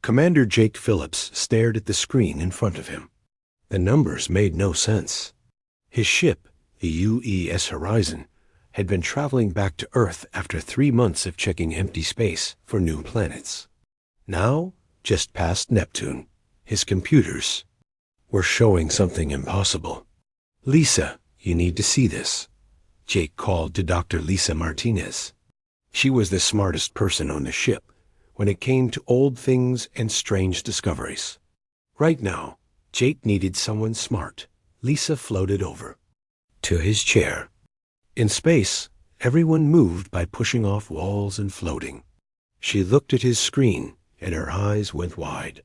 Commander Jake Phillips stared at the screen in front of him. The numbers made no sense. His ship, the UES Horizon, had been traveling back to Earth after 3 months of checking empty space for new planets. Now, just past Neptune, his computers were showing something impossible. "Lisa, you need to see this," Jake called to Dr. Lisa Martinez. She was the smartest person on the ship when it came to old things and strange discoveries. Right now, Jake needed someone smart. Lisa floated over to his chair. In space, everyone moved by pushing off walls and floating. She looked at his screen, and her eyes went wide.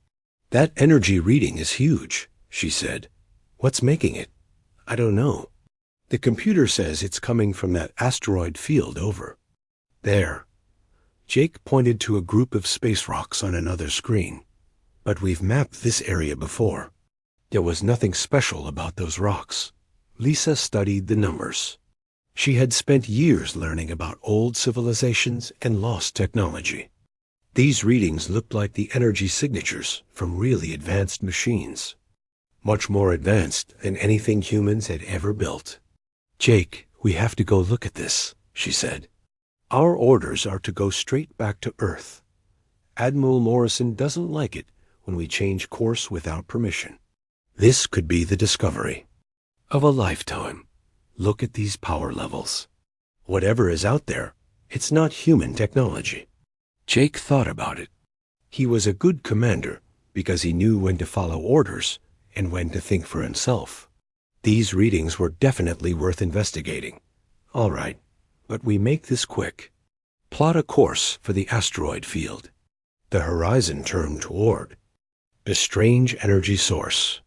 "That energy reading is huge," she said. "What's making it?" "I don't know. The computer says it's coming from that asteroid field over there." Jake pointed to a group of space rocks on another screen. "But we've mapped this area before. There was nothing special about those rocks." Lisa studied the numbers. She had spent years learning about old civilizations and lost technology. These readings looked like the energy signatures from really advanced machines. Much more advanced than anything humans had ever built. "Jake, we have to go look at this," she said. "Our orders are to go straight back to Earth. Admiral Morrison doesn't like it when we change course without permission. This could be the discovery of a lifetime. Look at these power levels. Whatever is out there, it's not human technology." Jake thought about it. He was a good commander because he knew when to follow orders and when to think for himself. These readings were definitely worth investigating. "All right, but we make this quick. Plot a course for the asteroid field." The horizon turned toward a strange energy source.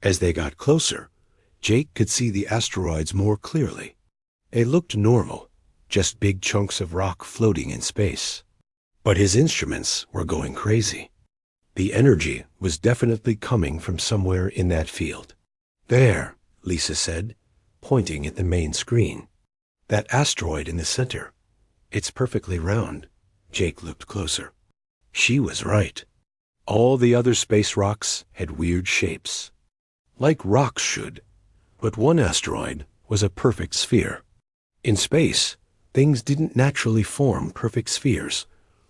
As they got closer, Jake could see the asteroids more clearly. They looked normal, just big chunks of rock floating in space. But his instruments were going crazy. The energy was definitely coming from somewhere in that field. "There," Lisa said, pointing at the main screen. "That asteroid in the center. It's perfectly round." Jake looked closer. She was right. All the other space rocks had weird shapes, like rocks should, but one asteroid was a perfect sphere. In space, things didn't naturally form perfect spheres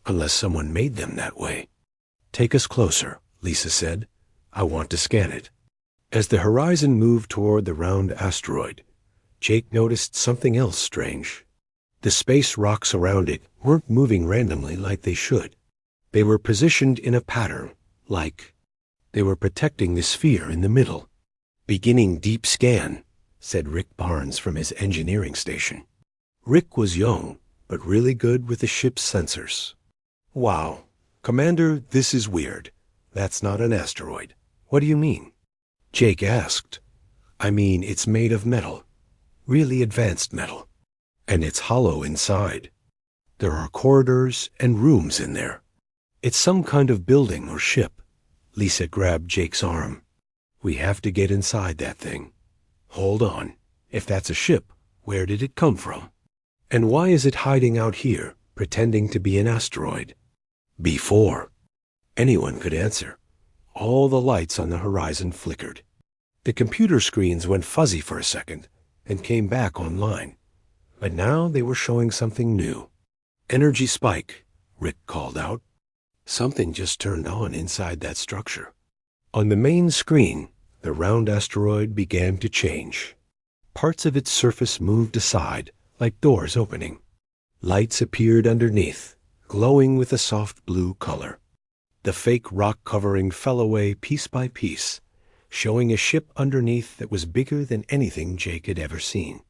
unless someone made them that way. "Take us closer," Lisa said. "I want to scan it." As the horizon moved toward the round asteroid, Jake noticed something else strange. The space rocks around it weren't moving randomly like they should. They were positioned in a pattern, like they were protecting the sphere in the middle. "Beginning deep scan," said Rick Barnes from his engineering station. Rick was young, but really good with the ship's sensors. "Wow, Commander, this is weird. That's not an asteroid." "What do you mean?" Jake asked. "I mean, it's made of metal. Really advanced metal. And it's hollow inside. There are corridors and rooms in there. It's some kind of building or ship." Lisa grabbed Jake's arm. "We have to get inside that thing." "Hold on. If that's a ship, where did it come from? And why is it hiding out here, pretending to be an asteroid?" Before anyone could answer, all the lights on the horizon flickered. The computer screens went fuzzy for a second and came back online. But now they were showing something new. "Energy spike," Rick called out. Something just turned on inside that structure. On the main screen, the round asteroid began to change. Parts of its surface moved aside, like doors opening. Lights appeared underneath, glowing with a soft blue color. The fake rock covering fell away piece by piece, showing a ship underneath that was bigger than anything Jake had ever seen.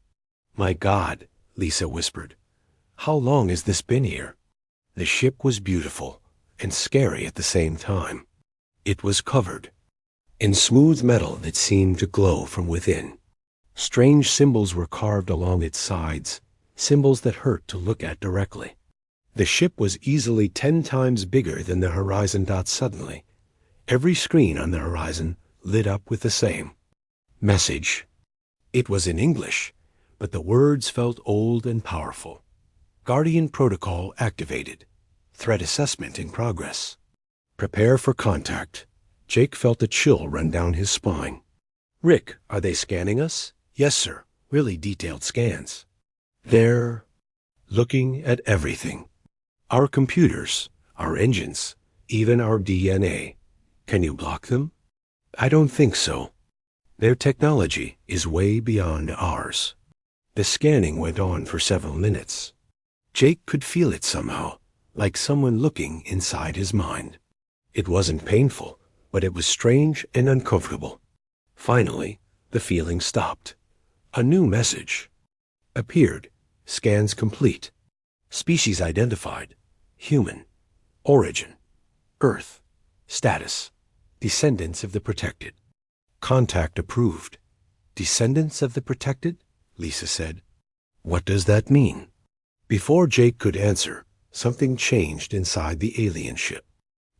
"My God," Lisa whispered. "How long has this been here?" The ship was beautiful and scary at the same time. It was covered in smooth metal that seemed to glow from within. Strange symbols were carved along its sides, symbols that hurt to look at directly. The ship was easily 10 times bigger than the horizon. Suddenly, every screen on the horizon lit up with the same message. It was in English, but the words felt old and powerful. "Guardian Protocol activated. Threat assessment in progress." Prepare for contact. Jake felt a chill run down his spine. Rick, are they scanning us? Yes, sir. Really detailed scans. They're looking at everything. Our computers, our engines, even our DNA. Can you block them? I don't think so. Their technology is way beyond ours. The scanning went on for several minutes. Jake could feel it somehow, like someone looking inside his mind. It wasn't painful, but it was strange and uncomfortable. Finally, the feeling stopped. A new message appeared. Scans complete. Species identified. Human. Origin. Earth. Status. Descendants of the protected. Contact approved. Descendants of the protected? Lisa said. What does that mean? Before Jake could answer, something changed inside the alien ship.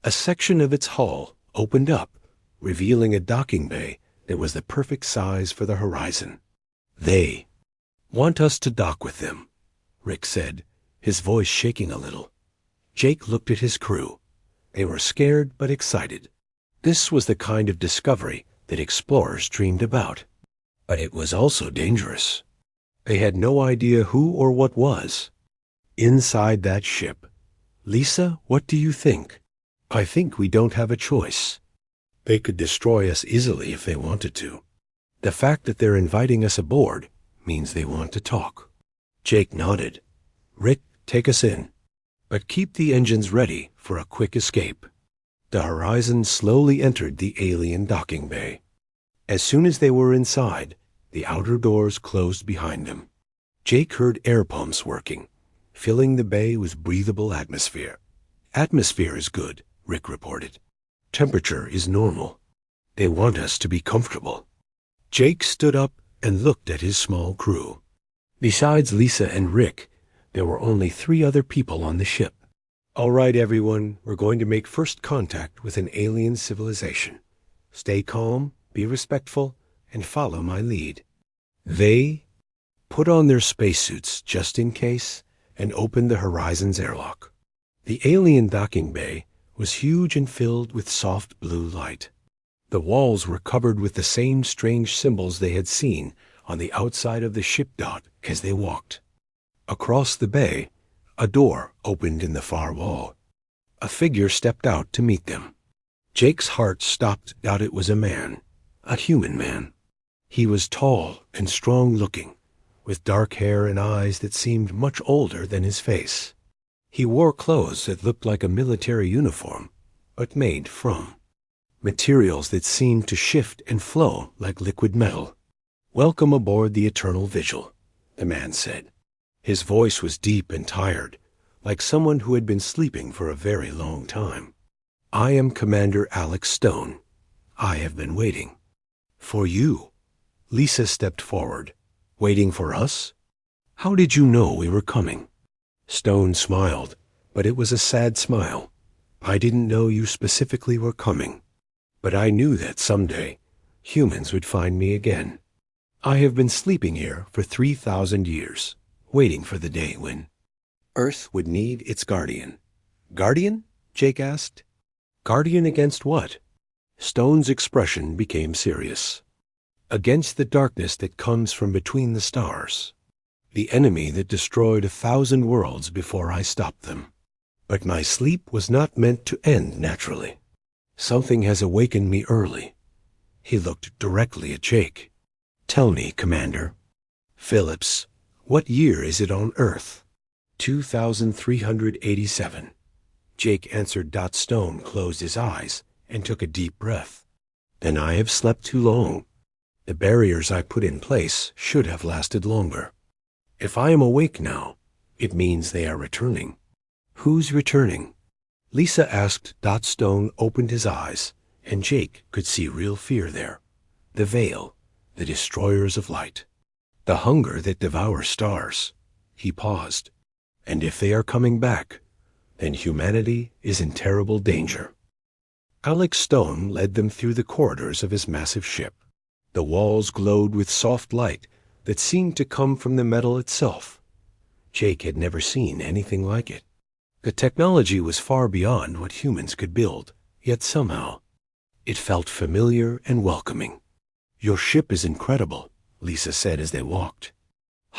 A section of its hull opened up, revealing a docking bay that was the perfect size for the horizon. They want us to dock with them, Rick said, his voice shaking a little. Jake looked at his crew. They were scared but excited. This was the kind of discovery that explorers dreamed about. But it was also dangerous. They had no idea who or what was inside that ship. Lisa, what do you think? I think we don't have a choice. They could destroy us easily if they wanted to. The fact that they're inviting us aboard means they want to talk. Jake nodded. Rick, take us in. But keep the engines ready for a quick escape. The horizon slowly entered the alien docking bay. As soon as they were inside, the outer doors closed behind them. Jake heard air pumps working, filling the bay with breathable atmosphere. Atmosphere is good, Rick reported. Temperature is normal. They want us to be comfortable. Jake stood up and looked at his small crew. Besides Lisa and Rick, there were only 3 other people on the ship. All right, everyone, we're going to make first contact with an alien civilization. Stay calm, be respectful, and follow my lead. They put on their spacesuits just in case and opened the horizon's airlock. The alien docking bay was huge and filled with soft blue light. The walls were covered with the same strange symbols they had seen on the outside of the ship dock as they walked. Across the bay, a door opened in the far wall. A figure stepped out to meet them. Jake's heart stopped out. It was a man, a human man. He was tall and strong-looking, with dark hair and eyes that seemed much older than his face. He wore clothes that looked like a military uniform, but made from materials that seemed to shift and flow like liquid metal. Welcome aboard the Eternal Vigil, the man said. His voice was deep and tired, like someone who had been sleeping for a very long time. I am Commander Alex Stone. I have been waiting. For you. Lisa stepped forward. Waiting for us? How did you know we were coming? Stone smiled, but it was a sad smile. I didn't know you specifically were coming, but I knew that someday humans would find me again. I have been sleeping here for 3,000 years, waiting for the day when Earth would need its guardian. Guardian? Jake asked. Guardian against what? Stone's expression became serious. Against the darkness that comes from between the stars. The enemy that destroyed 1,000 worlds before I stopped them. But my sleep was not meant to end naturally. Something has awakened me early. He looked directly at Jake. Tell me, Commander. Phillips, what year is it on Earth? 2387. Jake answered. Stone closed his eyes and took a deep breath. Then I have slept too long. The barriers I put in place should have lasted longer. If I am awake now, it means they are returning. Who's returning? Lisa asked. Stone opened his eyes, and Jake could see real fear there. The Veil, the destroyers of light. The hunger that devours stars. He paused. And if they are coming back, then humanity is in terrible danger. Alex Stone led them through the corridors of his massive ship. The walls glowed with soft light that seemed to come from the metal itself. Jake had never seen anything like it. The technology was far beyond what humans could build, yet somehow it felt familiar and welcoming. "Your ship is incredible," Lisa said as they walked.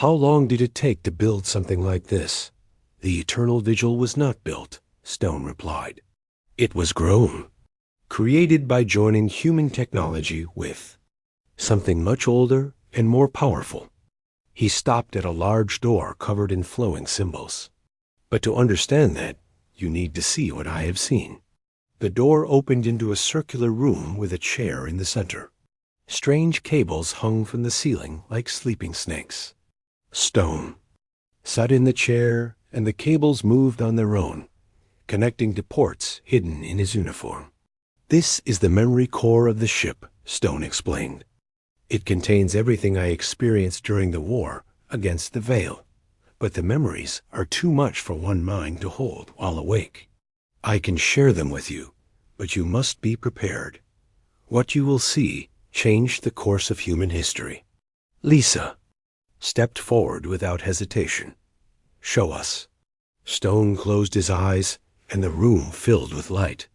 "How long did it take to build something like this?" "The Eternal Vigil was not built," Stone replied. "It was grown, created by joining human technology with something much older and more powerful." He stopped at a large door covered in flowing symbols. "But to understand that, you need to see what I have seen." The door opened into a circular room with a chair in the center. Strange cables hung from the ceiling like sleeping snakes. Stone sat in the chair, and the cables moved on their own, connecting to ports hidden in his uniform. "This is the memory core of the ship," Stone explained. "It contains everything I experienced during the war against the Veil, but the memories are too much for one mind to hold while awake. I can share them with you, but you must be prepared. What you will see changed the course of human history." Lisa stepped forward without hesitation. "Show us." Stone closed his eyes, and the room filled with light.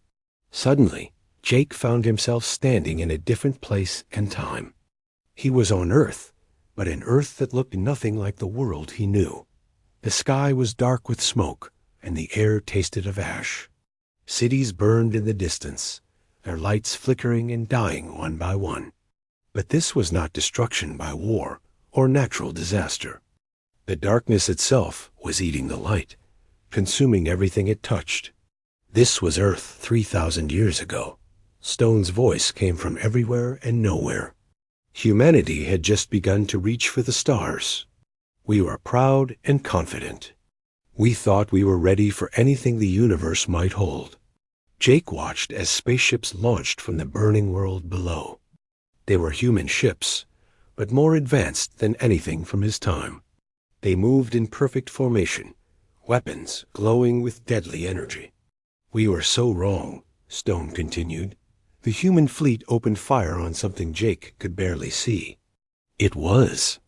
Suddenly, Jake found himself standing in a different place and time. He was on Earth, but an Earth that looked nothing like the world he knew. The sky was dark with smoke, and the air tasted of ash. Cities burned in the distance, their lights flickering and dying one by one. But this was not destruction by war or natural disaster. The darkness itself was eating the light, consuming everything it touched. This was Earth 3,000 years ago. Stone's voice came from everywhere and nowhere. Humanity had just begun to reach for the stars. We were proud and confident. We thought we were ready for anything the universe might hold. Jake watched as spaceships launched from the burning world below. They were human ships, but more advanced than anything from his time. They moved in perfect formation, weapons glowing with deadly energy. "We were so wrong," Stone continued. The human fleet opened fire on something Jake could barely see. It was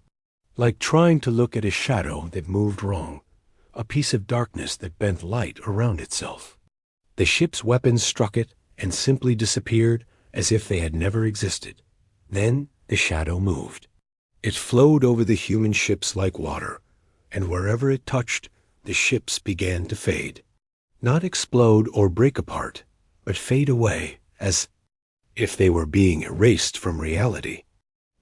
like trying to look at a shadow that moved wrong, a piece of darkness that bent light around itself. The ship's weapons struck it and simply disappeared as if they had never existed. Then the shadow moved. It flowed over the human ships like water, and wherever it touched, the ships began to fade. Not explode or break apart, but fade away as if they were being erased from reality.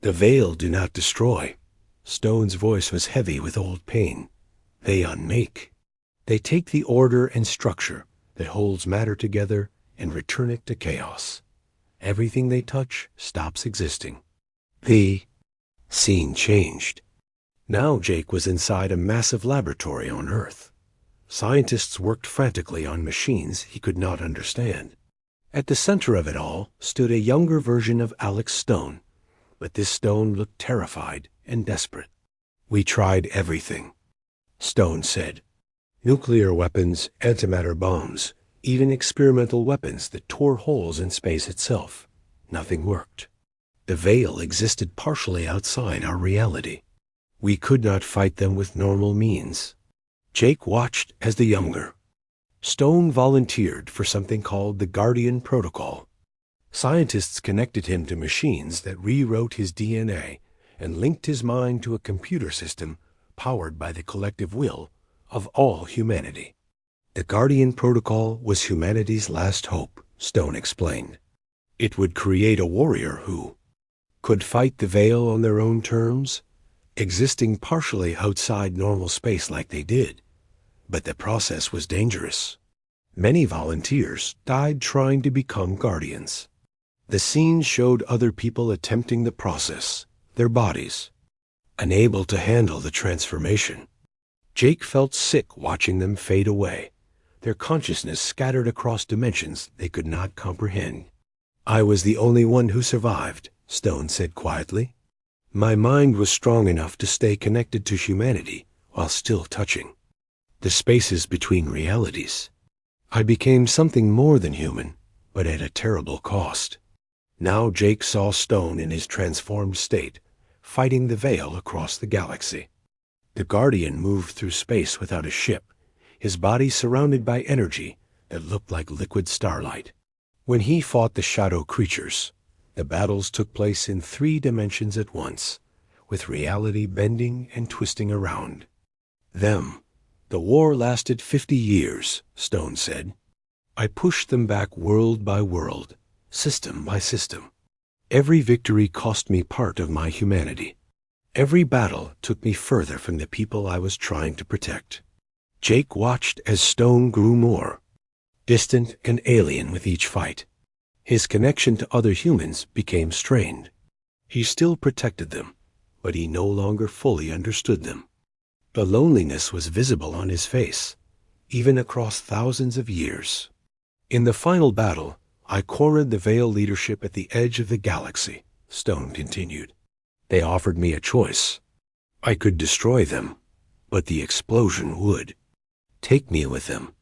"The Veil do not destroy." Stone's voice was heavy with old pain. "They unmake. They take the order and structure that holds matter together and return it to chaos. Everything they touch stops existing." The scene changed. Now Jake was inside a massive laboratory on Earth. Scientists worked frantically on machines he could not understand. At the center of it all stood a younger version of Alex Stone, but this Stone looked terrified and desperate. "We tried everything," Stone said. "Nuclear weapons, antimatter bombs, even experimental weapons that tore holes in space itself. Nothing worked. The Veil existed partially outside our reality. We could not fight them with normal means." Jake watched as the younger Stone volunteered for something called the Guardian Protocol. Scientists connected him to machines that rewrote his DNA and linked his mind to a computer system powered by the collective will of all humanity. The Guardian Protocol was humanity's last hope, Stone explained. It would create a warrior who could fight the Veil on their own terms, existing partially outside normal space like they did. But the process was dangerous. Many volunteers died trying to become guardians. The scene showed other people attempting the process, their bodies unable to handle the transformation. Jake felt sick watching them fade away, their consciousness scattered across dimensions they could not comprehend. "I was the only one who survived," Stone said quietly. "My mind was strong enough to stay connected to humanity while still touching the spaces between realities. I became something more than human, but at a terrible cost." Now Jake saw Stone in his transformed state, fighting the Veil across the galaxy. The Guardian moved through space without a ship, his body surrounded by energy that looked like liquid starlight. When he fought the shadow creatures, the battles took place in 3 dimensions at once, with reality bending and twisting around. The war lasted 50 years, Stone said. I pushed them back world by world, system by system. Every victory cost me part of my humanity. Every battle took me further from the people I was trying to protect. Jake watched as Stone grew more distant and alien with each fight. His connection to other humans became strained. He still protected them, but he no longer fully understood them. The loneliness was visible on his face, even across thousands of years. In the final battle, I cornered the Veil leadership at the edge of the galaxy, Stone continued. They offered me a choice. I could destroy them, but the explosion would take me with them.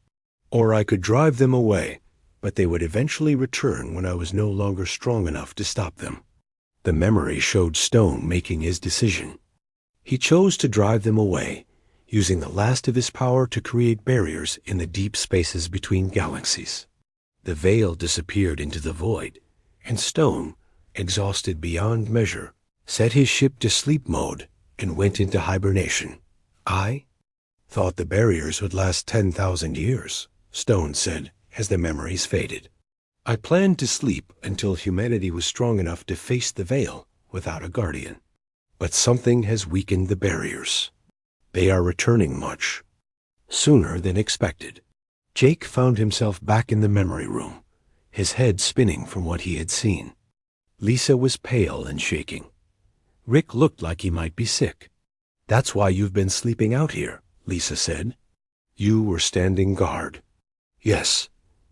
Or I could drive them away, but they would eventually return when I was no longer strong enough to stop them. The memory showed Stone making his decision. He chose to drive them away, using the last of his power to create barriers in the deep spaces between galaxies. The Veil disappeared into the void, and Stone, exhausted beyond measure, set his ship to sleep mode and went into hibernation. I thought the barriers would last 10,000 years, Stone said as the memories faded. I planned to sleep until humanity was strong enough to face the Veil without a guardian. But something has weakened the barriers. They are returning much sooner than expected. Jake found himself back in the memory room, his head spinning from what he had seen. Lisa was pale and shaking. Rick looked like he might be sick. That's why you've been sleeping out here, Lisa said. You were standing guard. Yes,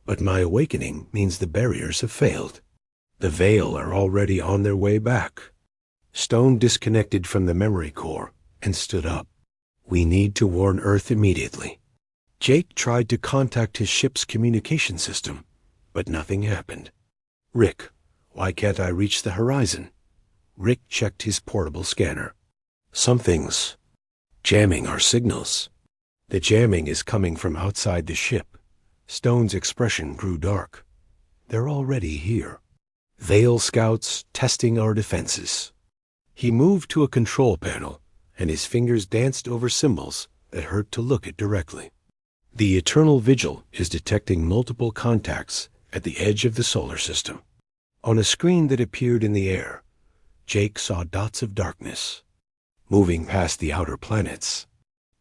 but my awakening means the barriers have failed. The Veil are already on their way back. Stone disconnected from the memory core and stood up. We need to warn Earth immediately. Jake tried to contact his ship's communication system, but nothing happened. Rick, why can't I reach the horizon? Rick checked his portable scanner. Something's jamming our signals. The jamming is coming from outside the ship. Stone's expression grew dark. They're already here. Veil scouts testing our defenses. He moved to a control panel, and his fingers danced over symbols that hurt to look at directly. The Eternal Vigil is detecting multiple contacts at the edge of the solar system. On a screen that appeared in the air, Jake saw dots of darkness, moving past the outer planets.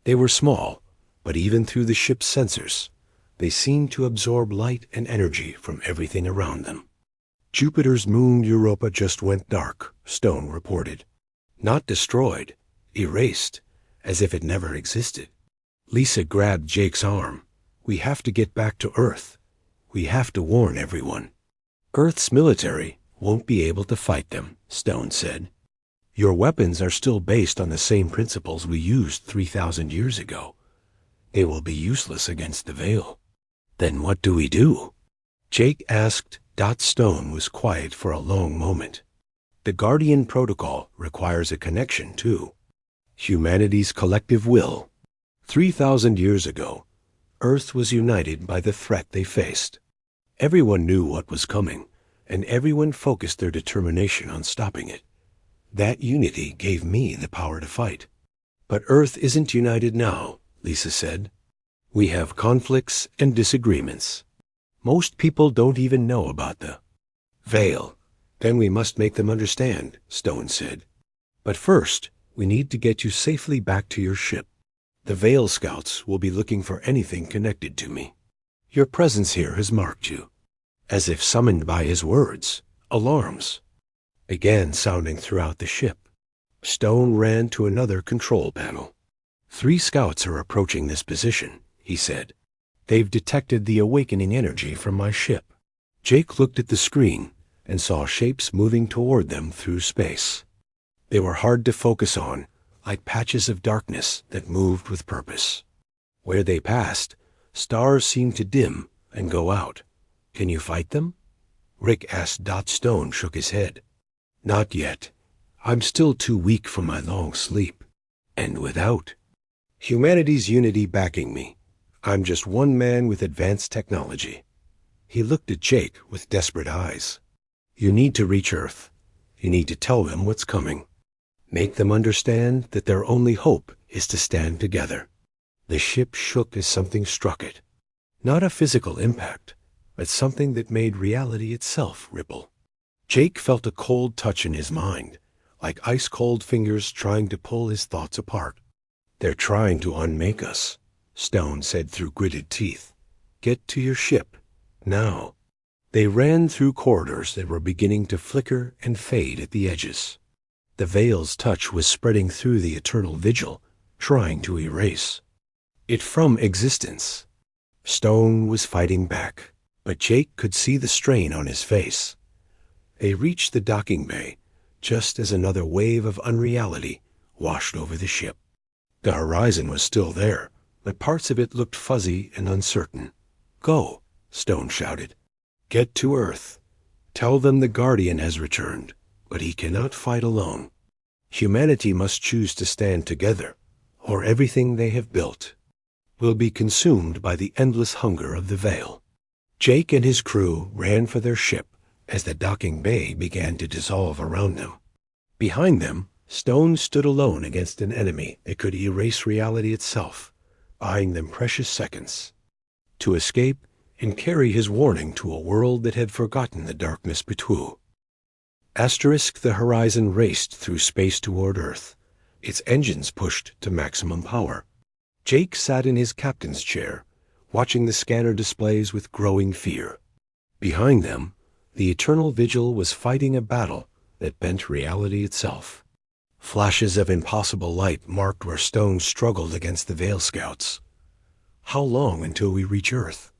They were small, but even through the ship's sensors, they seemed to absorb light and energy from everything around them. Jupiter's moon Europa just went dark, Stone reported. Not destroyed, erased, as if it never existed. Lisa grabbed Jake's arm. We have to get back to Earth. We have to warn everyone. Earth's military won't be able to fight them, Stone said. Your weapons are still based on the same principles we used 3,000 years ago. They will be useless against the Veil. Then what do we do? Jake asked. Stone was quiet for a long moment. The Guardian Protocol requires a connection, too. Humanity's collective will. 3,000 years ago, Earth was united by the threat they faced. Everyone knew what was coming, and everyone focused their determination on stopping it. That unity gave me the power to fight. But Earth isn't united now, Lisa said. We have conflicts and disagreements. Most people don't even know about the Veil. Then we must make them understand, Stone said. But first, we need to get you safely back to your ship. The Veil scouts will be looking for anything connected to me. Your presence here has marked you. As if summoned by his words, alarms began sounding throughout the ship. Stone ran to another control panel. 3 scouts are approaching this position, he said. They've detected the awakening energy from my ship. Jake looked at the screen and saw shapes moving toward them through space. They were hard to focus on, like patches of darkness that moved with purpose. Where they passed, stars seemed to dim and go out. Can you fight them? Rick asked. Stone shook his head. Not yet. I'm still too weak from my long sleep. And without humanity's unity backing me, I'm just one man with advanced technology. He looked at Jake with desperate eyes. "You need to reach Earth. You need to tell them what's coming. Make them understand that their only hope is to stand together." The ship shook as something struck it. Not a physical impact, but something that made reality itself ripple. Jake felt a cold touch in his mind, like ice-cold fingers trying to pull his thoughts apart. "They're trying to unmake us," Stone said through gritted teeth. "Get to your ship, now." They ran through corridors that were beginning to flicker and fade at the edges. The veil's touch was spreading through the eternal vigil, trying to erase it from existence. Stone was fighting back, but Jake could see the strain on his face. They reached the docking bay, just as another wave of unreality washed over the ship. The horizon was still there, but parts of it looked fuzzy and uncertain. "Go," Stone shouted. "Get to Earth. Tell them the Guardian has returned, but he cannot fight alone. Humanity must choose to stand together, or everything they have built will be consumed by the endless hunger of the Veil." Jake and his crew ran for their ship as the docking bay began to dissolve around them. Behind them, Stone stood alone against an enemy that could erase reality itself, buying them precious seconds to escape and carry his warning to a world that had forgotten the darkness between. The horizon raced through space toward Earth, its engines pushed to maximum power. Jake sat in his captain's chair, watching the scanner displays with growing fear. Behind them, the eternal vigil was fighting a battle that bent reality itself. Flashes of impossible light marked where Stone struggled against the Veil Scouts. "How long until we reach Earth?"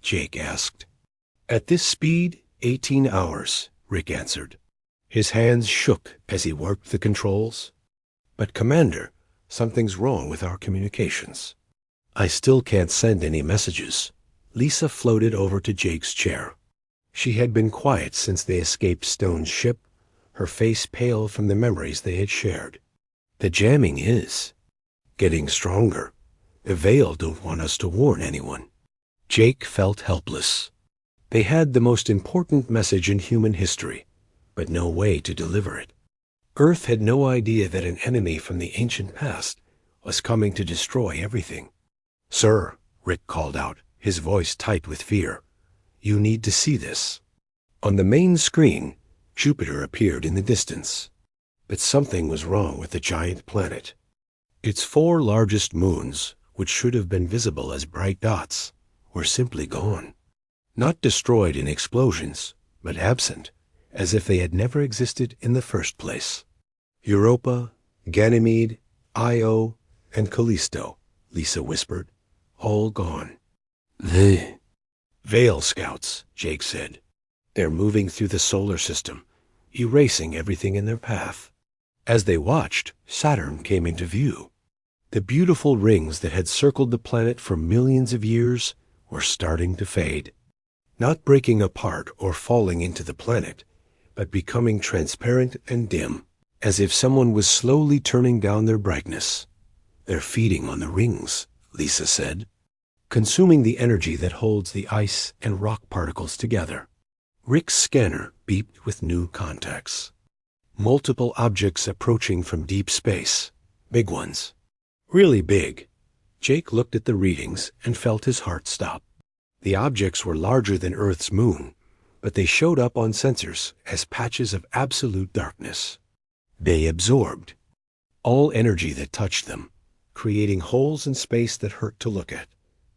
Jake asked. "At this speed, 18 hours, Rick answered. His hands shook as he worked the controls. "But Commander, something's wrong with our communications." "I still can't send any messages." Lisa floated over to Jake's chair. She had been quiet since they escaped Stone's ship, her face pale from the memories they had shared. "The jamming is getting stronger. The Veil don't want us to warn anyone." Jake felt helpless. They had the most important message in human history, but no way to deliver it. Earth had no idea that an enemy from the ancient past was coming to destroy everything. "Sir," Rick called out, his voice tight with fear, "you need to see this." On the main screen, Jupiter appeared in the distance. But something was wrong with the giant planet. Its 4 largest moons, which should have been visible as bright dots, were simply gone. Not destroyed in explosions, but absent, as if they had never existed in the first place. "Europa, Ganymede, Io, and Callisto," Lisa whispered, "all gone." "The Veil Scouts," Jake said. "They're moving through the solar system, erasing everything in their path." As they watched, Saturn came into view. The beautiful rings that had circled the planet for millions of years were starting to fade. Not breaking apart or falling into the planet, but becoming transparent and dim, as if someone was slowly turning down their brightness. "They're feeding on the rings," Lisa said, "consuming the energy that holds the ice and rock particles together." Rick's scanner beeped with new contacts. Multiple objects approaching from deep space. Big ones. Really big. Jake looked at the readings and felt his heart stop. The objects were larger than Earth's moon, but they showed up on sensors as patches of absolute darkness. They absorbed all energy that touched them, creating holes in space that hurt to look at.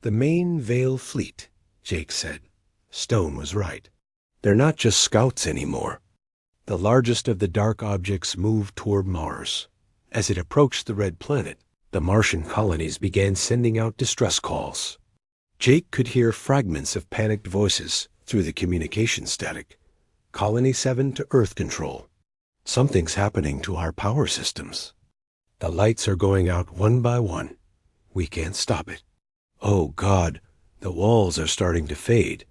"The main Veil fleet," Jake said. Stone was right. "They're not just scouts anymore." The largest of the dark objects moved toward Mars. As it approached the red planet, the Martian colonies began sending out distress calls. Jake could hear fragments of panicked voices through the communication static. "Colony 7 to Earth Control. Something's happening to our power systems. The lights are going out one by one. We can't stop it. Oh God, the walls are starting to fade.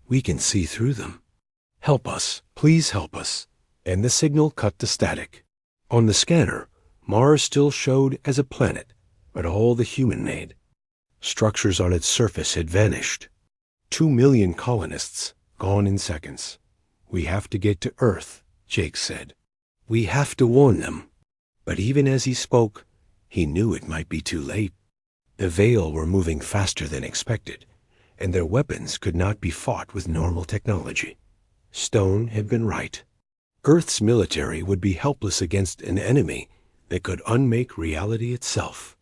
We can see through them. Help us, please help us." And the signal cut to static. On the scanner, Mars still showed as a planet, but all the human-made structures on its surface had vanished. 2 million colonists, gone in seconds. We have to get to Earth, Jake said. We have to warn them. But even as he spoke, he knew it might be too late. The Veil were moving faster than expected, and their weapons could not be fought with normal technology. Stone had been right. Earth's military would be helpless against an enemy that could unmake reality itself.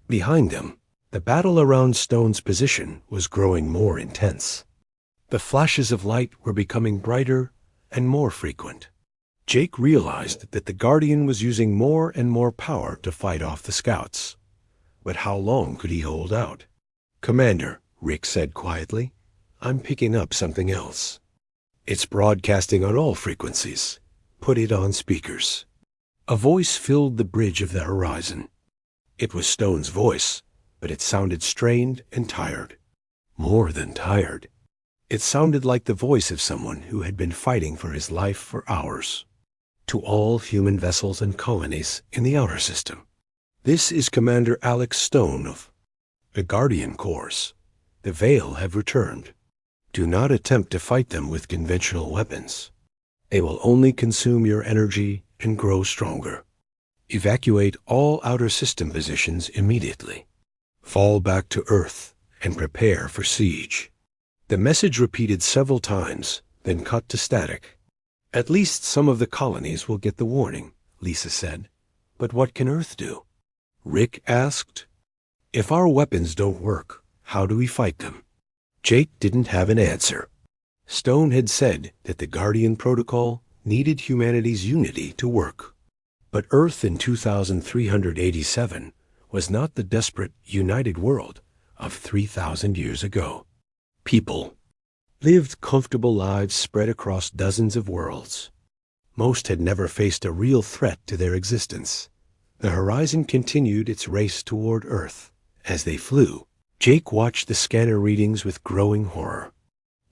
Behind them, the battle around Stone's position was growing more intense. The flashes of light were becoming brighter and more frequent. Jake realized that the Guardian was using more and more power to fight off the scouts. But how long could he hold out? "Commander," Rick said quietly, "I'm picking up something else. It's broadcasting on all frequencies. Put it on speakers." A voice filled the bridge of the horizon. It was Stone's voice, but it sounded strained and tired. More than tired. It sounded like the voice of someone who had been fighting for his life for hours. "To all human vessels and colonies in the outer system. This is Commander Alex Stone of the Guardian Corps. The Veil have returned. Do not attempt to fight them with conventional weapons. They will only consume your energy and grow stronger. Evacuate all outer system positions immediately. Fall back to Earth and prepare for siege." The message repeated several times, then cut to static. "At least some of the colonies will get the warning," Lisa said. "But what can Earth do?" Rick asked. "If our weapons don't work, how do we fight them?" Jake didn't have an answer. Stone had said that the Guardian Protocol needed humanity's unity to work. But Earth in 2387 was not the desperate, united world of 3,000 years ago. People lived comfortable lives spread across dozens of worlds. Most had never faced a real threat to their existence. The horizon continued its race toward Earth. As they flew, Jake watched the scanner readings with growing horror.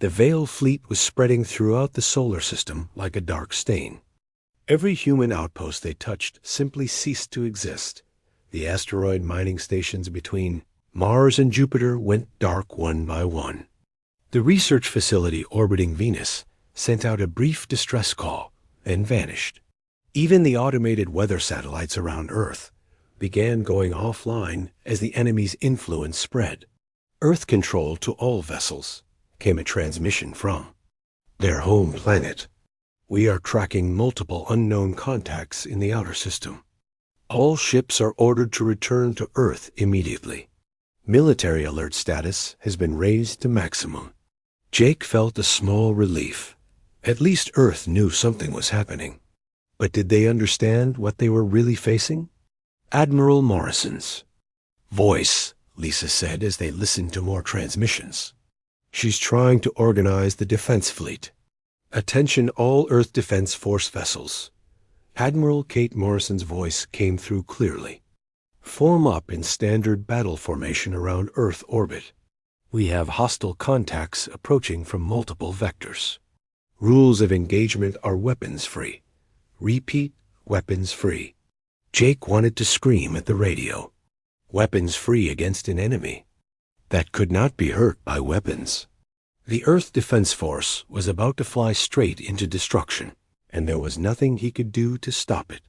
The Veil fleet was spreading throughout the solar system like a dark stain. Every human outpost they touched simply ceased to exist. The asteroid mining stations between Mars and Jupiter went dark one by one. The research facility orbiting Venus sent out a brief distress call and vanished. Even the automated weather satellites around Earth began going offline as the enemy's influence spread. Earth control to all vessels, came a transmission from their home planet. "We are tracking multiple unknown contacts in the outer system. All ships are ordered to return to Earth immediately. Military alert status has been raised to maximum." Jake felt a small relief. At least Earth knew something was happening. But did they understand what they were really facing? Admiral Morrison's voice, Lisa said as they listened to more transmissions. "She's trying to organize the defense fleet. Attention all Earth Defense Force vessels." Admiral Kate Morrison's voice came through clearly. "Form up in standard battle formation around Earth orbit. We have hostile contacts approaching from multiple vectors. Rules of engagement are weapons-free. Repeat, weapons-free." Jake wanted to scream at the radio. Weapons-free against an enemy that could not be hurt by weapons. The Earth Defense Force was about to fly straight into destruction, and there was nothing he could do to stop it.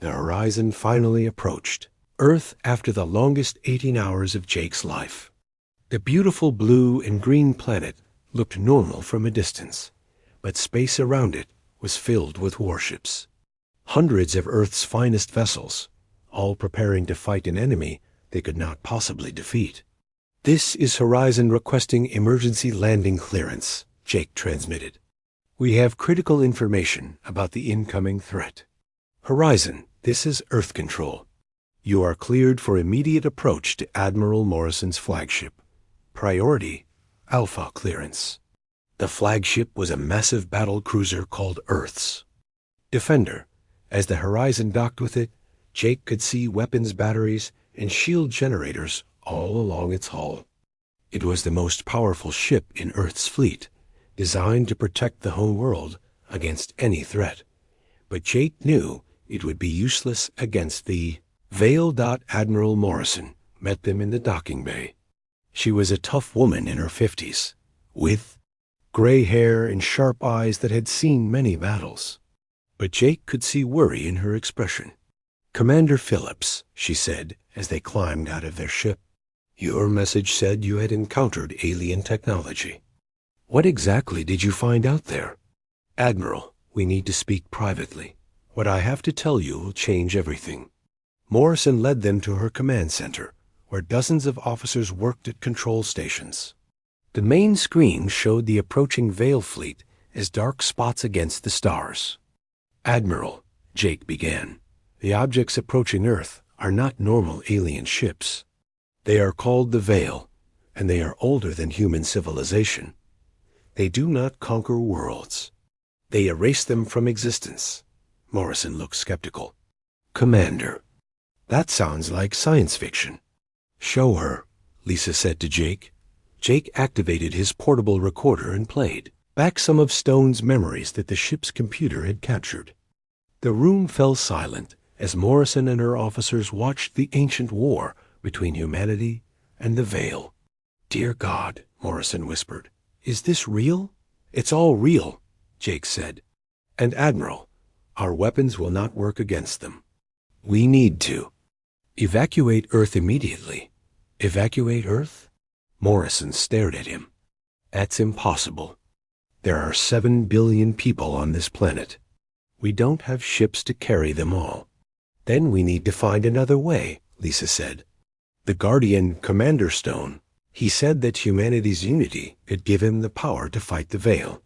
The horizon finally approached. Earth after the longest 18 hours of Jake's life. The beautiful blue and green planet looked normal from a distance, but space around it was filled with warships. Hundreds of Earth's finest vessels, all preparing to fight an enemy they could not possibly defeat. "This is Horizon requesting emergency landing clearance," Jake transmitted. "We have critical information about the incoming threat. Horizon, this is Earth Control. You are cleared for immediate approach to Admiral Morrison's flagship. Priority, Alpha clearance." The flagship was a massive battle cruiser called Earth's Defender. As the Horizon docked with it, Jake could see weapons batteries and shield generators all along its hull. It was the most powerful ship in Earth's fleet, designed to protect the home world against any threat. But Jake knew it would be useless against the Veil. Admiral Morrison met them in the docking bay. She was a tough woman in her 50s, with gray hair and sharp eyes that had seen many battles. But Jake could see worry in her expression. "Commander Phillips," she said as they climbed out of their ship, "your message said you had encountered alien technology. What exactly did you find out there?" "Admiral, we need to speak privately. What I have to tell you will change everything." Morrison led them to her command center, where dozens of officers worked at control stations. The main screen showed the approaching Veil fleet as dark spots against the stars. "Admiral," Jake began, "the objects approaching Earth are not normal alien ships. They are called the Veil, and they are older than human civilization. They do not conquer worlds. They erase them from existence." Morrison looked skeptical. "Commander, that sounds like science fiction." "Show her," Lisa said to Jake. Jake activated his portable recorder and played back some of Stone's memories that the ship's computer had captured. The room fell silent as Morrison and her officers watched the ancient war between humanity and the Veil. "Dear God," Morrison whispered, "is this real?" "It's all real," Jake said. "And Admiral, our weapons will not work against them. We need to evacuate Earth immediately." "Evacuate Earth?" Morrison stared at him. "That's impossible. There are 7 billion people on this planet. We don't have ships to carry them all." "Then we need to find another way," Lisa said. "The Guardian, Commander Stone, he said that humanity's unity could give him the power to fight the Veil.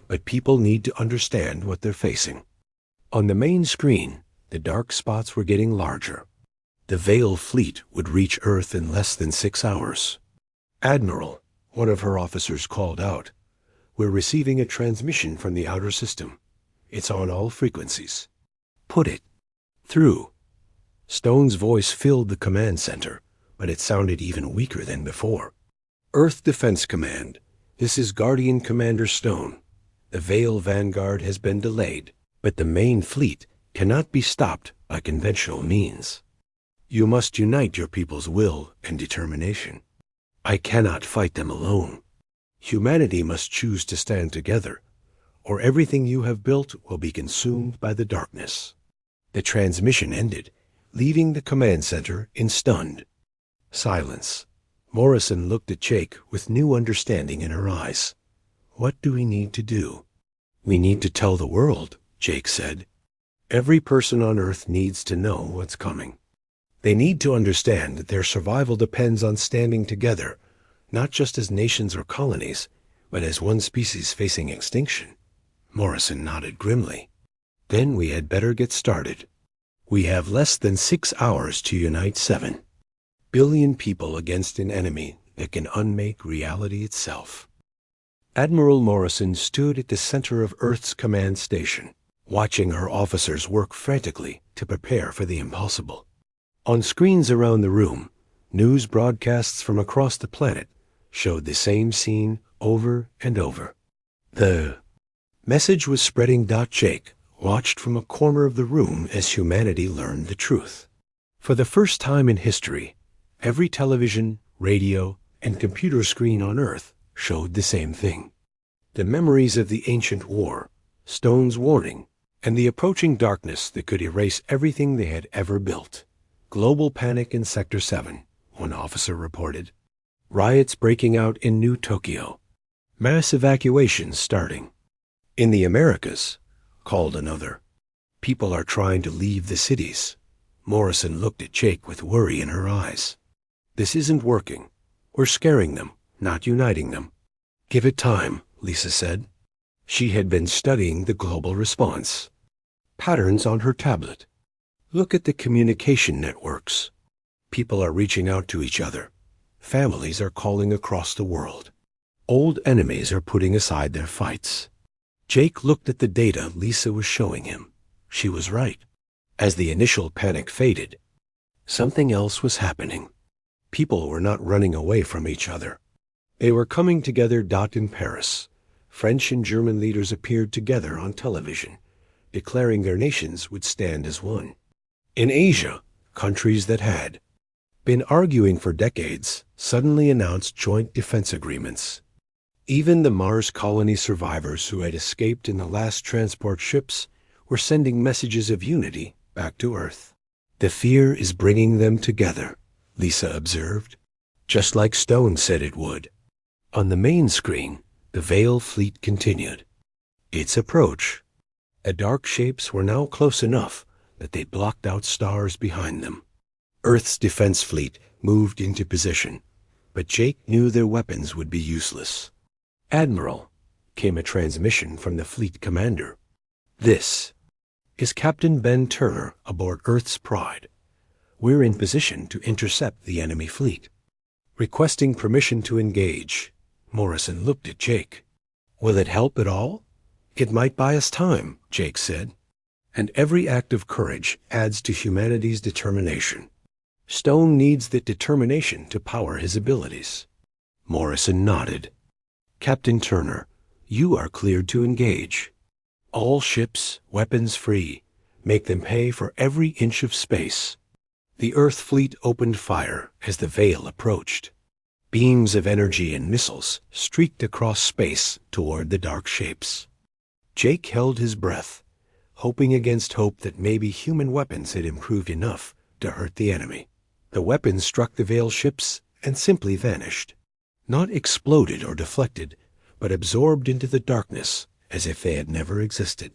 But people need to understand what they're facing." On the main screen, the dark spots were getting larger. The Veil fleet would reach Earth in less than 6 hours. "Admiral," one of her officers called out, "we're receiving a transmission from the outer system. It's on all frequencies. Put it through." Stone's voice filled the command center, but it sounded even weaker than before. "Earth Defense Command, this is Guardian Commander Stone. The Veil Vanguard has been delayed, but the main fleet cannot be stopped by conventional means. You must unite your people's will and determination. I cannot fight them alone. Humanity must choose to stand together, or everything you have built will be consumed by the darkness." The transmission ended, leaving the command center in stunned silence. Morrison looked at Jake with new understanding in her eyes. "What do we need to do?" "We need to tell the world," Jake said. "Every person on Earth needs to know what's coming. They need to understand that their survival depends on standing together, not just as nations or colonies, but as one species facing extinction." Morrison nodded grimly. "Then we had better get started. We have less than 6 hours to unite 7 billion people against an enemy that can unmake reality itself." Admiral Morrison stood at the center of Earth's command station, watching her officers work frantically to prepare for the impossible. On screens around the room, news broadcasts from across the planet showed the same scene over and over. The message was spreading. Jake watched from a corner of the room as humanity learned the truth. For the first time in history, every television, radio, and computer screen on Earth showed the same thing. The memories of the ancient war, Stone's warning, and the approaching darkness that could erase everything they had ever built. "Global panic in Sector 7, one officer reported. "Riots breaking out in New Tokyo. Mass evacuations starting." "In the Americas," called another. "People are trying to leave the cities." Morrison looked at Jake with worry in her eyes. "This isn't working. We're scaring them, not uniting them." "Give it time," Lisa said. She had been studying the global response patterns on her tablet. "Look at the communication networks. People are reaching out to each other. Families are calling across the world. Old enemies are putting aside their fights." Jake looked at the data Lisa was showing him. She was right. As the initial panic faded, something else was happening. People were not running away from each other. They were coming together. In Paris, French and German leaders appeared together on television, declaring their nations would stand as one. In Asia, countries that had been arguing for decades suddenly announced joint defense agreements. Even the Mars colony survivors who had escaped in the last transport ships were sending messages of unity back to Earth. "The fear is bringing them together," Lisa observed, just like Stone said it would. On the main screen, the Veil fleet continued its approach. The dark shapes were now close enough that they blocked out stars behind them. Earth's defense fleet moved into position, but Jake knew their weapons would be useless. "Admiral," came a transmission from the fleet commander. "This is Captain Ben Turner aboard Earth's Pride. We're in position to intercept the enemy fleet. Requesting permission to engage." Morrison looked at Jake. "Will it help at all?" "It might buy us time," Jake said. "And every act of courage adds to humanity's determination. Stone needs that determination to power his abilities." Morrison nodded. "Captain Turner, you are cleared to engage. All ships, weapons free. Make them pay for every inch of space." The Earth fleet opened fire as the Veil approached. Beams of energy and missiles streaked across space toward the dark shapes. Jake held his breath, hoping against hope that maybe human weapons had improved enough to hurt the enemy. The weapons struck the Veil ships and simply vanished. Not exploded or deflected, but absorbed into the darkness as if they had never existed.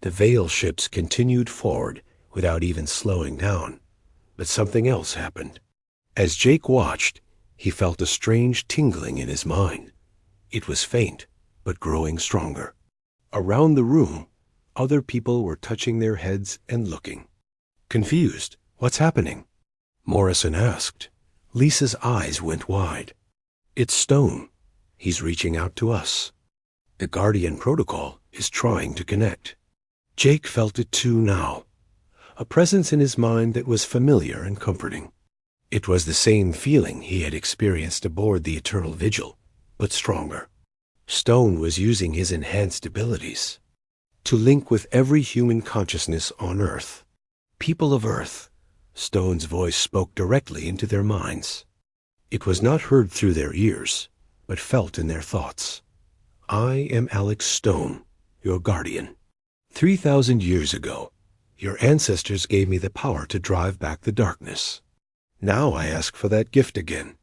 The Veil ships continued forward without even slowing down. But something else happened. As Jake watched, he felt a strange tingling in his mind. It was faint, but growing stronger. Around the room, other people were touching their heads and looking. Confused, "What's happening?" Morrison asked. Lisa's eyes went wide. "It's Stone. He's reaching out to us. The Guardian Protocol is trying to connect." Jake felt it too now. A presence in his mind that was familiar and comforting. It was the same feeling he had experienced aboard the Eternal Vigil, but stronger. Stone was using his enhanced abilities to link with every human consciousness on Earth. "People of Earth," Stone's voice spoke directly into their minds. It was not heard through their ears, but felt in their thoughts. "I am Alex Stone, your guardian. 3,000 years ago, your ancestors gave me the power to drive back the darkness. Now I ask for that gift again."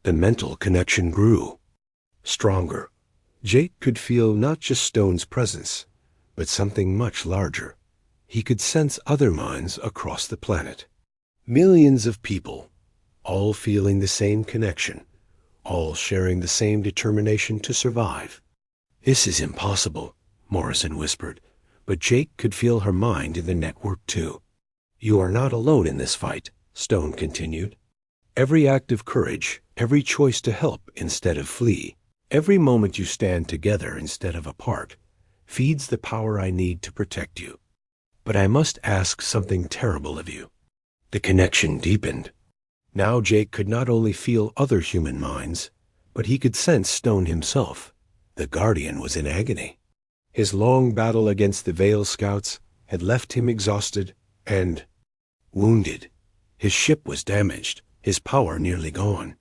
The mental connection grew. Stronger. Jake could feel not just Stone's presence, but something much larger. He could sense other minds across the planet. Millions of people, all feeling the same connection, all sharing the same determination to survive. "This is impossible," Morrison whispered, but Jake could feel her mind in the network too. "You are not alone in this fight," Stone continued. "Every act of courage, every choice to help instead of flee, every moment you stand together instead of apart, feeds the power I need to protect you. But I must ask something terrible of you." The connection deepened. Now Jake could not only feel other human minds, but he could sense Stone himself. The Guardian was in agony. His long battle against the Veil Scouts had left him exhausted and wounded. His ship was damaged, his power nearly gone.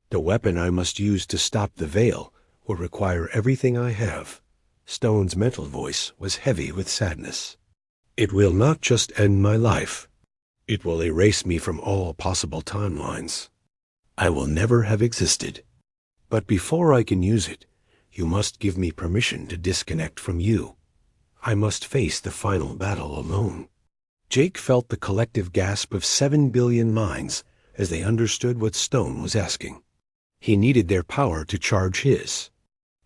"The weapon I must use to stop the Veil will require everything I have." Stone's mental voice was heavy with sadness. "It will not just end my life. It will erase me from all possible timelines. I will never have existed. But before I can use it, you must give me permission to disconnect from you. I must face the final battle alone." Jake felt the collective gasp of 7 billion minds as they understood what Stone was asking. He needed their power to charge his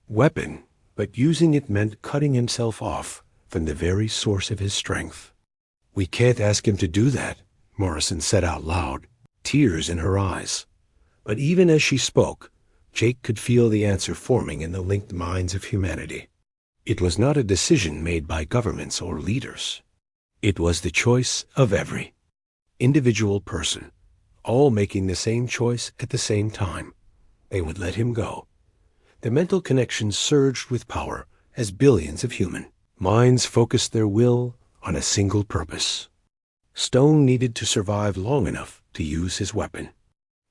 weapon, but using it meant cutting himself off from the very source of his strength. "We can't ask him to do that," Morrison said out loud, tears in her eyes. But even as she spoke, Jake could feel the answer forming in the linked minds of humanity. It was not a decision made by governments or leaders. It was the choice of every individual person, all making the same choice at the same time. They would let him go. The mental connection surged with power as billions of human minds focused their will on a single purpose. Stone needed to survive long enough to use his weapon.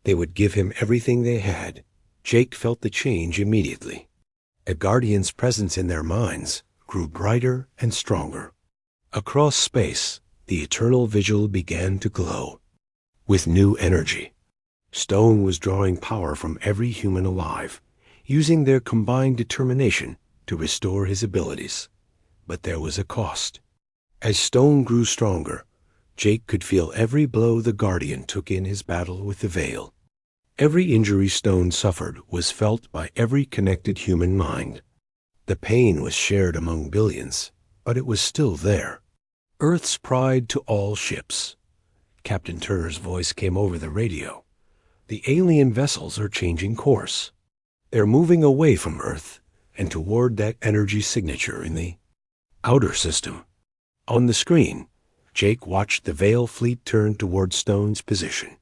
They would give him everything they had. Jake felt the change immediately. A Guardian's presence in their minds grew brighter and stronger. Across space, the eternal vigil began to glow. With new energy, Stone was drawing power from every human alive, using their combined determination to restore his abilities. But there was a cost. As Stone grew stronger, Jake could feel every blow the Guardian took in his battle with the Veil. Every injury Stone suffered was felt by every connected human mind. The pain was shared among billions, but it was still there. Earth's pride to all ships. Captain Turner's voice came over the radio. The alien vessels are changing course. They're moving away from Earth and toward that energy signature in the outer system. On the screen, Jake watched the Veil fleet turn toward Stone's position.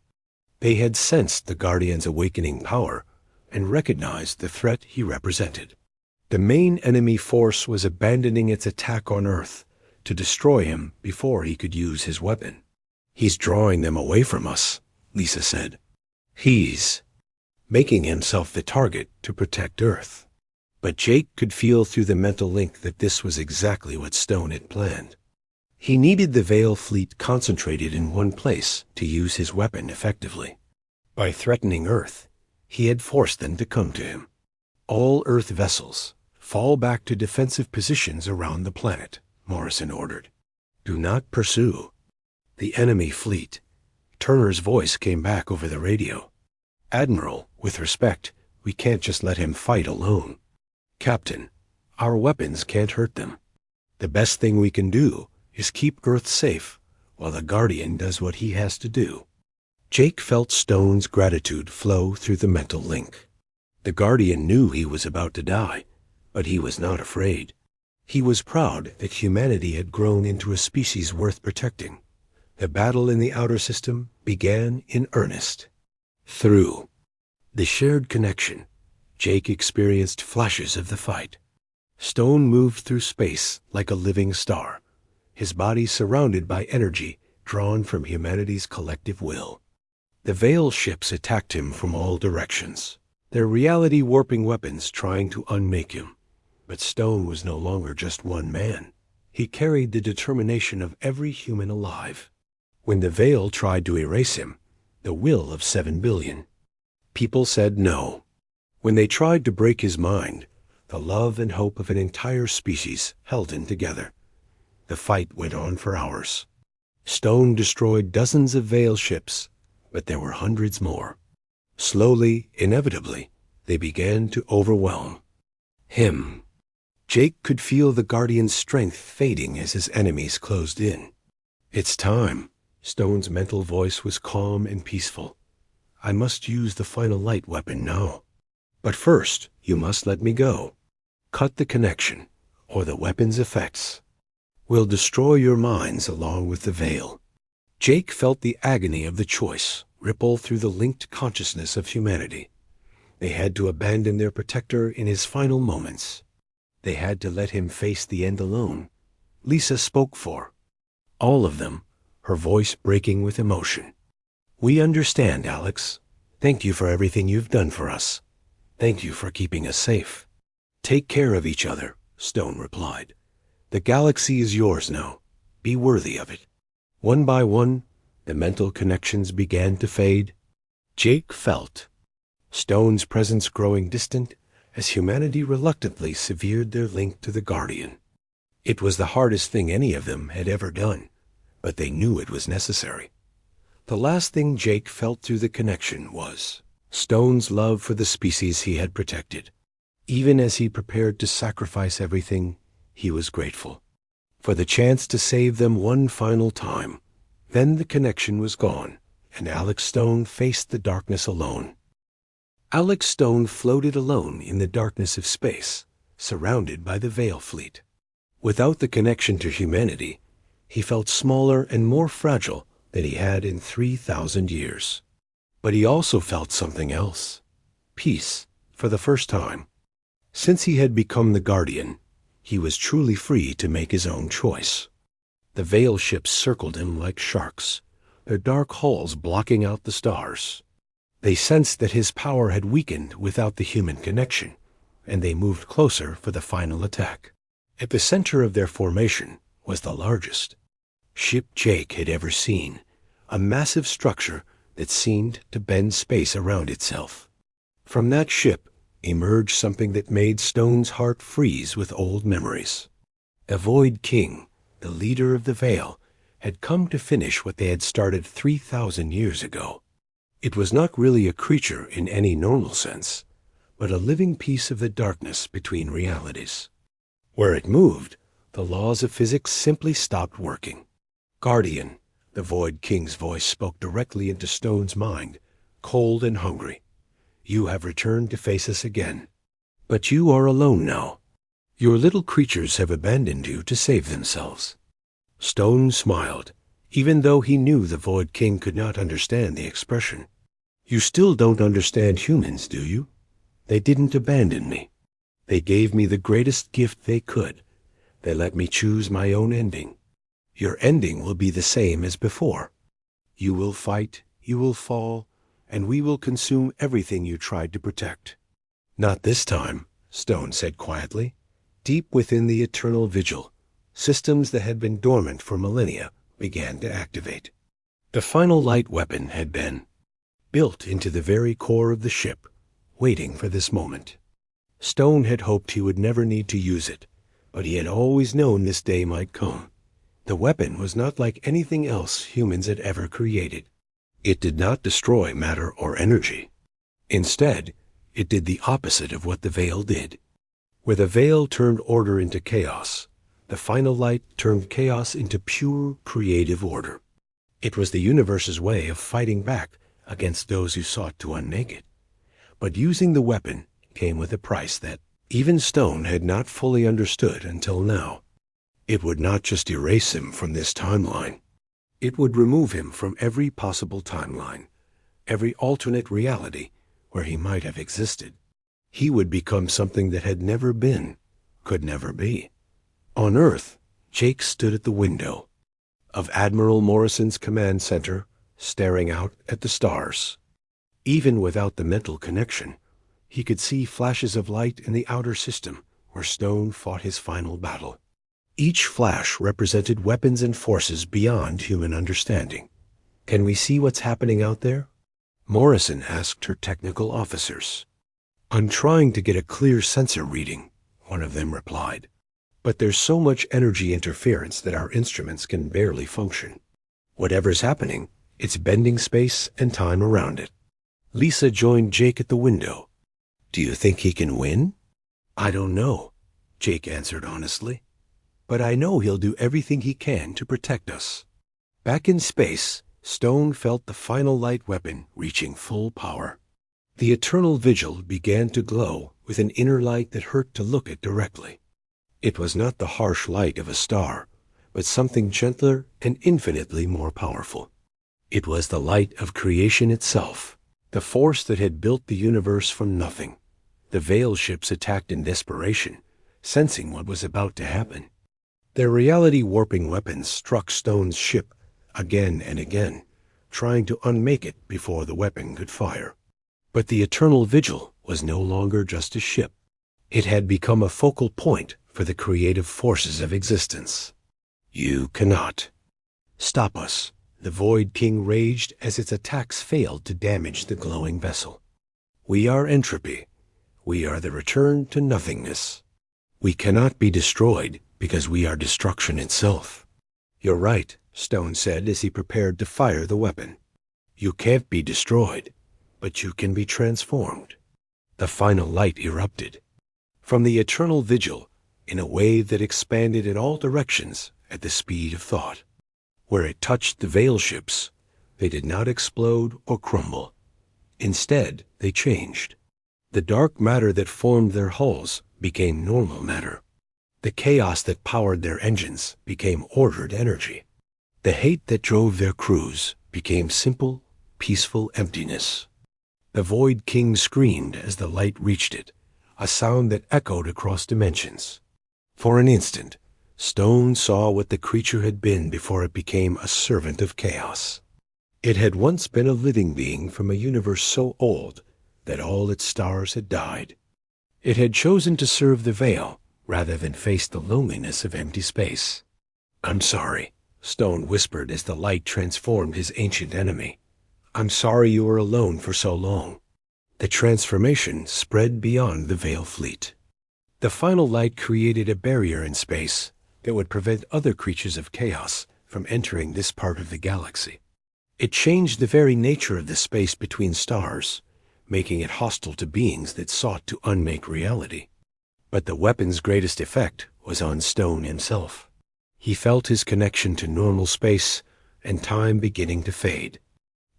They had sensed the Guardian's awakening power and recognized the threat he represented. The main enemy force was abandoning its attack on Earth to destroy him before he could use his weapon. "He's drawing them away from us," Lisa said. "He's making himself the target to protect Earth." But Jake could feel through the mental link that this was exactly what Stone had planned. He needed the Veil fleet concentrated in one place to use his weapon effectively. By threatening Earth, he had forced them to come to him. "All Earth vessels, fall back to defensive positions around the planet," Morrison ordered. "Do not pursue the enemy fleet." Turner's voice came back over the radio. "Admiral, with respect, we can't just let him fight alone." "Captain, our weapons can't hurt them. The best thing we can do is keep Earth safe while the Guardian does what he has to do." Jake felt Stone's gratitude flow through the mental link. The Guardian knew he was about to die, but he was not afraid. He was proud that humanity had grown into a species worth protecting. The battle in the outer system began in earnest. Through the shared connection, Jake experienced flashes of the fight. Stone moved through space like a living star, his body surrounded by energy drawn from humanity's collective will. The Veil ships attacked him from all directions, their reality-warping weapons trying to unmake him. But Stone was no longer just one man. He carried the determination of every human alive. When the Veil tried to erase him, the will of 7 billion, people said no. When they tried to break his mind, the love and hope of an entire species held him together. The fight went on for hours. Stone destroyed dozens of Veil ships, but there were hundreds more. Slowly, inevitably, they began to overwhelm him. Jake could feel the Guardian's strength fading as his enemies closed in. "It's time." Stone's mental voice was calm and peaceful. "I must use the final light weapon now. But first, you must let me go. Cut the connection, or the weapon's effects will destroy your minds along with the Veil." Jake felt the agony of the choice ripple through the linked consciousness of humanity. They had to abandon their protector in his final moments. They had to let him face the end alone. Lisa spoke for all of them, her voice breaking with emotion. "We understand, Alex. Thank you for everything you've done for us. Thank you for keeping us safe." "Take care of each other," Stone replied. "The galaxy is yours now. Be worthy of it." One by one, the mental connections began to fade. Jake felt Stone's presence growing distant as humanity reluctantly severed their link to the Guardian. It was the hardest thing any of them had ever done, but they knew it was necessary. The last thing Jake felt through the connection was Stone's love for the species he had protected. Even as he prepared to sacrifice everything, he was grateful for the chance to save them one final time. Then the connection was gone, and Alex Stone faced the darkness alone. Alex Stone floated alone in the darkness of space, surrounded by the Veil fleet. Without the connection to humanity, he felt smaller and more fragile than he had in 3,000 years. But he also felt something else. Peace, for the first time. Since he had become the Guardian, he was truly free to make his own choice. The Veil ships circled him like sharks, their dark hulls blocking out the stars. They sensed that his power had weakened without the human connection, and they moved closer for the final attack. At the center of their formation was the largest ship Jake had ever seen, a massive structure that seemed to bend space around itself. From that ship emerged something that made Stone's heart freeze with old memories. A Void King, the leader of the Veil, had come to finish what they had started 3,000 years ago. It was not really a creature in any normal sense, but a living piece of the darkness between realities. Where it moved, the laws of physics simply stopped working. Guardian, the Void King's voice spoke directly into Stone's mind, cold and hungry. You have returned to face us again. But you are alone now. Your little creatures have abandoned you to save themselves. Stone smiled, even though he knew the Void King could not understand the expression. You still don't understand humans, do you? They didn't abandon me. They gave me the greatest gift they could. They let me choose my own ending. Your ending will be the same as before. You will fight, you will fall, and we will consume everything you tried to protect. Not this time, Stone said quietly. Deep within the eternal vigil, systems that had been dormant for millennia began to activate. The final light weapon had been built into the very core of the ship, waiting for this moment. Stone had hoped he would never need to use it, but he had always known this day might come. The weapon was not like anything else humans had ever created. It did not destroy matter or energy. Instead, it did the opposite of what the Veil did. Where the Veil turned order into chaos, the final light turned chaos into pure creative order. It was the universe's way of fighting back against those who sought to unmake it. But using the weapon came with a price that even Stone had not fully understood until now. It would not just erase him from this timeline. It would remove him from every possible timeline, every alternate reality where he might have existed. He would become something that had never been, could never be. On Earth, Jake stood at the window of Admiral Morrison's command center, staring out at the stars. Even without the mental connection, he could see flashes of light in the outer system where Stone fought his final battle. Each flash represented weapons and forces beyond human understanding. Can we see what's happening out there? Morrison asked her technical officers. I'm trying to get a clear sensor reading, one of them replied. But there's so much energy interference that our instruments can barely function. Whatever's happening, it's bending space and time around it. Lisa joined Jake at the window. Do you think he can win? I don't know, Jake answered honestly. But I know he'll do everything he can to protect us. Back in space, Stone felt the final light weapon reaching full power. The eternal vigil began to glow with an inner light that hurt to look at directly. It was not the harsh light of a star, but something gentler and infinitely more powerful. It was the light of creation itself, the force that had built the universe from nothing. The Veil ships attacked in desperation, sensing what was about to happen. Their reality-warping weapons struck Stone's ship again and again, trying to unmake it before the weapon could fire. But the eternal vigil was no longer just a ship. It had become a focal point for the creative forces of existence. You cannot stop us, the Void King raged as its attacks failed to damage the glowing vessel. We are entropy. We are the return to nothingness. We cannot be destroyed because we are destruction itself. You're right, Stone said as he prepared to fire the weapon. You can't be destroyed, but you can be transformed. The final light erupted. From the eternal vigil, in a wave that expanded in all directions at the speed of thought. Where it touched the Veil ships, they did not explode or crumble. Instead, they changed. The dark matter that formed their hulls became normal matter. The chaos that powered their engines became ordered energy. The hate that drove their crews became simple, peaceful emptiness. The Void King screamed as the light reached it, a sound that echoed across dimensions. For an instant, Stone saw what the creature had been before it became a servant of chaos. It had once been a living being from a universe so old that all its stars had died. It had chosen to serve the veil rather than face the loneliness of empty space. "I'm sorry," Stone whispered as the light transformed his ancient enemy. "I'm sorry you were alone for so long." The transformation spread beyond the Veil fleet. The final light created a barrier in space that would prevent other creatures of chaos from entering this part of the galaxy. It changed the very nature of the space between stars, making it hostile to beings that sought to unmake reality. But the weapon's greatest effect was on Stone himself. He felt his connection to normal space and time beginning to fade.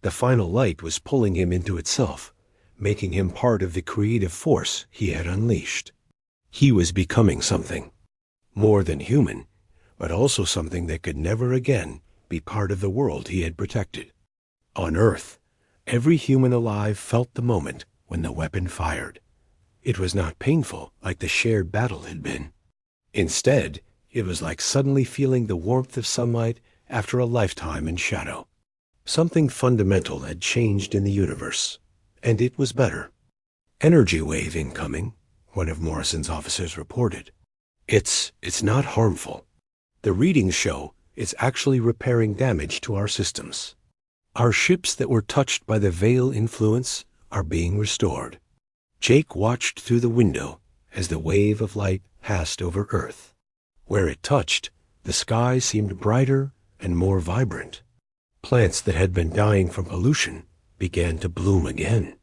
The final light was pulling him into itself, making him part of the creative force he had unleashed. He was becoming something more than human, but also something that could never again be part of the world he had protected. On Earth, every human alive felt the moment when the weapon fired. It was not painful like the shared battle had been. Instead, it was like suddenly feeling the warmth of sunlight after a lifetime in shadow. Something fundamental had changed in the universe, and it was better. "Energy wave incoming," one of Morrison's officers reported. It's not harmful. The readings show it's actually repairing damage to our systems. Our ships that were touched by the Veil influence are being restored." Jake watched through the window as the wave of light passed over Earth. Where it touched, the sky seemed brighter and more vibrant. Plants that had been dying from pollution began to bloom again.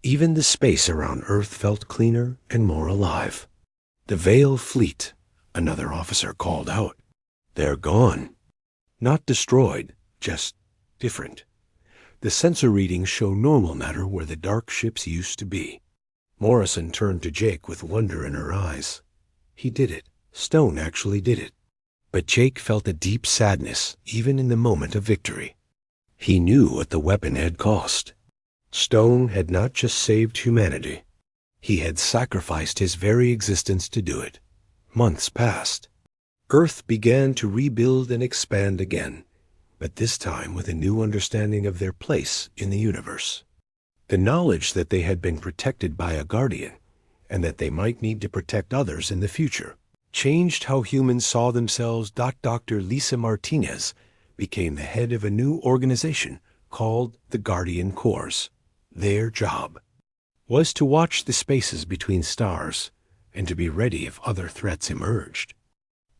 Even the space around Earth felt cleaner and more alive. "The Veil fleet," another officer called out. "They're gone. Not destroyed, just different. The sensor readings show normal matter where the dark ships used to be." Morrison turned to Jake with wonder in her eyes. He did it. Stone actually did it. But Jake felt a deep sadness even in the moment of victory. He knew what the weapon had cost. Stone had not just saved humanity. He had sacrificed his very existence to do it. Months passed. Earth began to rebuild and expand again, but this time with a new understanding of their place in the universe. The knowledge that they had been protected by a guardian, and that they might need to protect others in the future, changed how humans saw themselves. Dr. Lisa Martinez became the head of a new organization called the Guardian Corps. Their job was to watch the spaces between stars and to be ready if other threats emerged.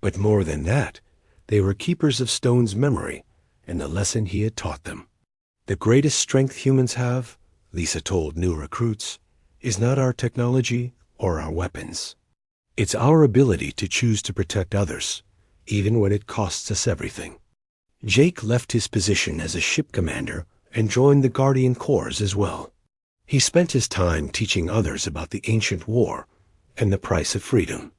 But more than that, they were keepers of Stone's memory and the lesson he had taught them. "The greatest strength humans have," Lisa told new recruits, "is not our technology or our weapons. It's our ability to choose to protect others, even when it costs us everything." Jake left his position as a ship commander and joined the Guardian Corps as well. He spent his time teaching others about the ancient war and the price of freedom.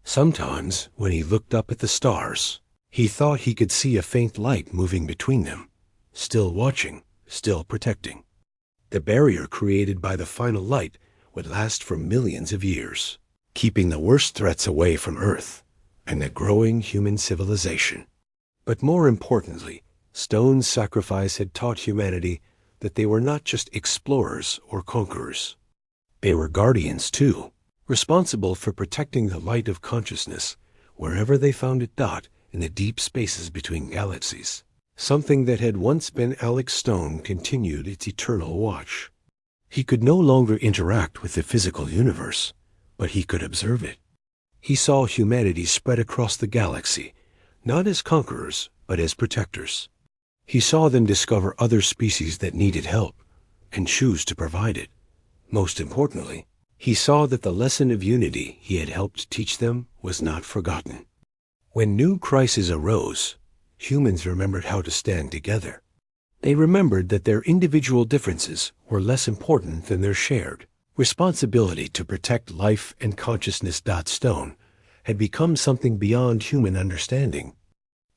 Sometimes, when he looked up at the stars, he thought he could see a faint light moving between them, still watching, still protecting. The barrier created by the final light would last for millions of years, keeping the worst threats away from Earth and the growing human civilization. But more importantly, Stone's sacrifice had taught humanity that they were not just explorers or conquerors. They were guardians too, responsible for protecting the light of consciousness wherever they found it. In the deep spaces between galaxies, something that had once been Alex Stone continued its eternal watch. He could no longer interact with the physical universe, but he could observe it. He saw humanity spread across the galaxy, not as conquerors, but as protectors. He saw them discover other species that needed help and choose to provide it. Most importantly, he saw that the lesson of unity he had helped teach them was not forgotten. When new crises arose, humans remembered how to stand together. They remembered that their individual differences were less important than their shared responsibility to protect life and consciousness. Stone had become something beyond human understanding.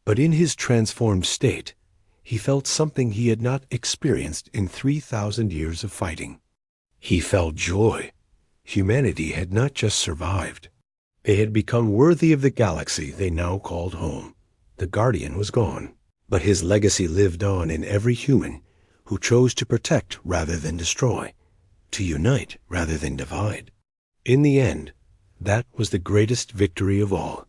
But in his transformed state, he felt something he had not experienced in 3,000 years of fighting. He felt joy. Humanity had not just survived. They had become worthy of the galaxy they now called home. The Guardian was gone, but his legacy lived on in every human who chose to protect rather than destroy, to unite rather than divide. In the end, that was the greatest victory of all.